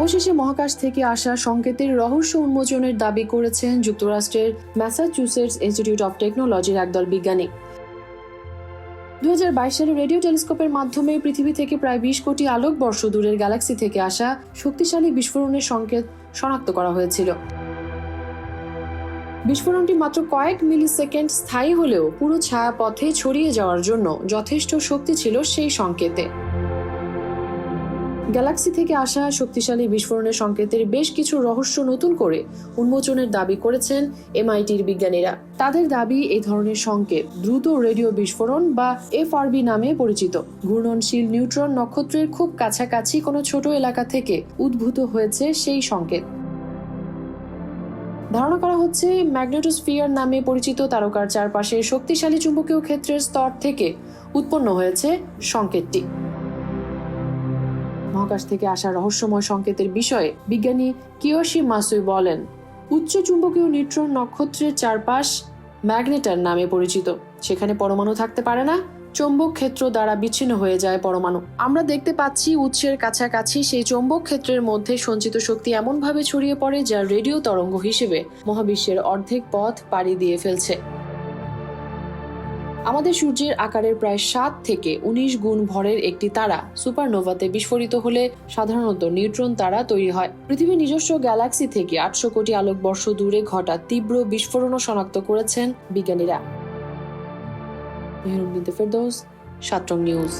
অবশেষে মহাকাশ থেকে আসা সংকেতের রহস্য উন্মোচনের দাবি করেছেন যুক্তরাষ্ট্রের ম্যাসাচুসেটস ইনস্টিটিউট অব টেকনোলজির একদল বিজ্ঞানী। 2022 সালে রেডিও টেলিস্কোপের মাধ্যমে পৃথিবী থেকে প্রায় 20 কোটি আলোকবর্ষ দূরের গ্যালাক্সি থেকে আসা শক্তিশালী বিস্ফোরণের সংকেত শনাক্ত করা হয়েছিল। বিস্ফোরণটি মাত্র কয়েক মিলিসেকেন্ড স্থায়ী হলেও পুরো ছায়াপথে ছড়িয়ে যাওয়ার জন্য যথেষ্ট শক্তি ছিল সেই সংকেতে। গ্যালাক্সি থেকে আসা শক্তিশালী বিস্ফোরণের সংকেতের বেশ কিছু রহস্য নতুন করে উন্মোচনের দাবি করেছেন এমআইটির বিজ্ঞানীরা। তাদের দাবি, এই ধরনের সংকেত দ্রুত রেডিও বিস্ফোরণ বা এফআরবি নামে পরিচিত। ঘূর্ণনশীল নিউট্রন নক্ষত্রের খুব কাছাকাছি কোনো ছোট এলাকা থেকে উদ্ভূত হয়েছে সেই সংকেত। ধারণা করা হচ্ছে ম্যাগনেটোস্ফিয়ার নামে পরিচিত তারকার চারপাশে শক্তিশালী চুম্বকীয় ক্ষেত্রের স্তর থেকে উৎপন্ন হয়েছে সংকেতটি। মহাকাশ থেকে আসা রহস্যময় সংকেতের বিষয়ে বিজ্ঞানী কিয়োশি মাসুই বলেন, উচ্চ চুম্বকীয় নিউট্রন নক্ষত্রের চারপাশ ম্যাগনেটার নামে পরিচিত। সেখানে পরমাণু থাকতে পারে না, চৌম্বক ক্ষেত্র দ্বারা বিচ্ছিন্ন হয়ে যায় পরমাণু। আমরা দেখতে পাচ্ছি উৎসের কাছাকাছি সেই চৌম্বক ক্ষেত্রের মধ্যে সঞ্চিত শক্তি এমনভাবে ছড়িয়ে পড়ে যা রেডিও তরঙ্গ হিসেবে মহাবিশ্বের অর্ধেক পথ পাড়ি দিয়ে ফেলছে। আমাদের সূর্যের আকারের প্রায় 7 থেকে 19 গুণ ভরের একটি তারা সুপারনোভাতে বিস্ফোরিত হলে সাধারণত নিউট্রন তারা তৈরি হয়। পৃথিবীর নিজস্ব গ্যালাক্সি থেকে 800 কোটি আলোকবর্ষ দূরে ঘটা তীব্র বিস্ফোরণও শনাক্ত করেছেন বিজ্ঞানীরা। মেহরুন বিনতে ফেরদৌস, 7 রং নিউজ।